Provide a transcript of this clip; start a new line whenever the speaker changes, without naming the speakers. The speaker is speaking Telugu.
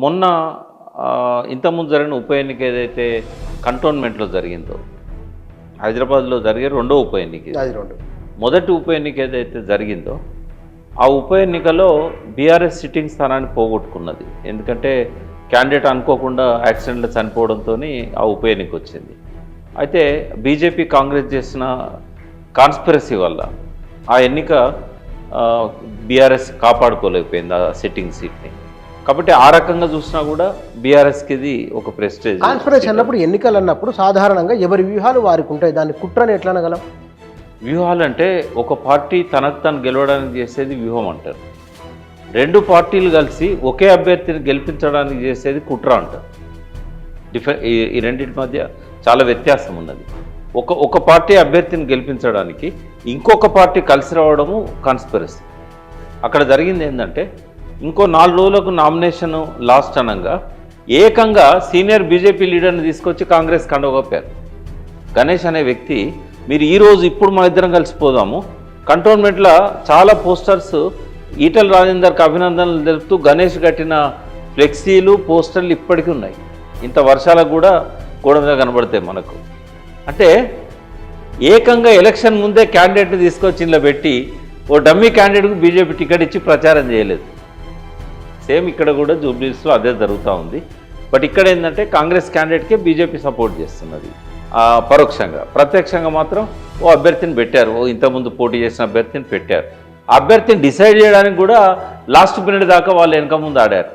మొన్న ఇంతకుముందు జరిగిన ఉప ఎన్నిక ఏదైతే కంటోన్మెంట్లో జరిగిందో, హైదరాబాద్లో జరిగే రెండో ఉప ఎన్నిక, మొదటి ఉప ఎన్నిక ఏదైతే జరిగిందో ఆ ఉప ఎన్నికలో బీఆర్ఎస్ సిట్టింగ్ స్థానాన్ని పోగొట్టుకున్నది. ఎందుకంటే క్యాండిడేట్ అనుకోకుండా యాక్సిడెంట్లో చనిపోవడంతో ఆ ఉప ఎన్నిక వచ్చింది. అయితే బీజేపీ కాంగ్రెస్ చేసిన కాన్స్పిరసీ వల్ల ఆ ఎన్నిక బీఆర్ఎస్ కాపాడుకోలేకపోయింది ఆ సిట్టింగ్ సీట్ని. కాబట్టి ఆ రకంగా చూసినా కూడా బీఆర్ఎస్కి ఇది ఒక ప్రెస్టేజ్.
కాన్స్పిరసీ అన్నప్పుడు, ఎన్నికలు అన్నప్పుడు సాధారణంగా ఎవరి వ్యూహాలు వారికి ఉంటాయి. దాన్ని కుట్రని ఎట్లా అనగలం?
వ్యూహాలు అంటే ఒక పార్టీ తనకు తను గెలవడానికి చేసేది వ్యూహం అంటారు. రెండు పార్టీలు కలిసి ఒకే అభ్యర్థిని గెలిపించడానికి చేసేది కుట్ర అంటారు. ఈ రెండింటి మధ్య చాలా వ్యత్యాసం ఉన్నది. ఒక పార్టీ అభ్యర్థిని గెలిపించడానికి ఇంకొక పార్టీ కలిసి రావడము కాన్స్పిరసీ. అక్కడ జరిగింది ఏంటంటే, ఇంకో 4 రోజులకు నామినేషన్ లాస్ట్ అనగా ఏకంగా సీనియర్ బీజేపీ లీడర్ని తీసుకొచ్చి కాంగ్రెస్ కండగొప్పారు. గణేష్ అనే వ్యక్తి, మీరు ఈరోజు ఇప్పుడు మా ఇద్దరం కలిసిపోదాము, కంటోన్మెంట్లో చాలా పోస్టర్స్ ఈటల రాజేందర్కి అభినందనలు తెలుపుతూ గణేష్ కట్టిన ఫ్లెక్సీలు పోస్టర్లు ఇప్పటికీ ఉన్నాయి. ఇంత వర్షాలకు కూడా గోడ మీద కనబడతాయి మనకు. అంటే ఏకంగా ఎలక్షన్ ముందే క్యాండిడేట్ని తీసుకొచ్చి ఇలా పెట్టి ఓ డమ్మీ క్యాండిడేట్కు బీజేపీ టికెట్ ఇచ్చి ప్రచారం చేయలేదు. సేమ్ ఇక్కడ కూడా జూబ్లీస్లో అదే జరుగుతూ ఉంది. బట్ ఇక్కడ ఏంటంటే కాంగ్రెస్ క్యాండిడేట్కే బీజేపీ సపోర్ట్ చేస్తున్నది పరోక్షంగా. ప్రత్యక్షంగా మాత్రం ఓ అభ్యర్థిని పెట్టారు, ఓ ఇంతకుముందు పోటీ చేసిన అభ్యర్థిని పెట్టారు. ఆ అభ్యర్థిని డిసైడ్ చేయడానికి కూడా లాస్ట్ మినిట్ దాకా వాళ్ళు వెనక ముందు ఆడారు.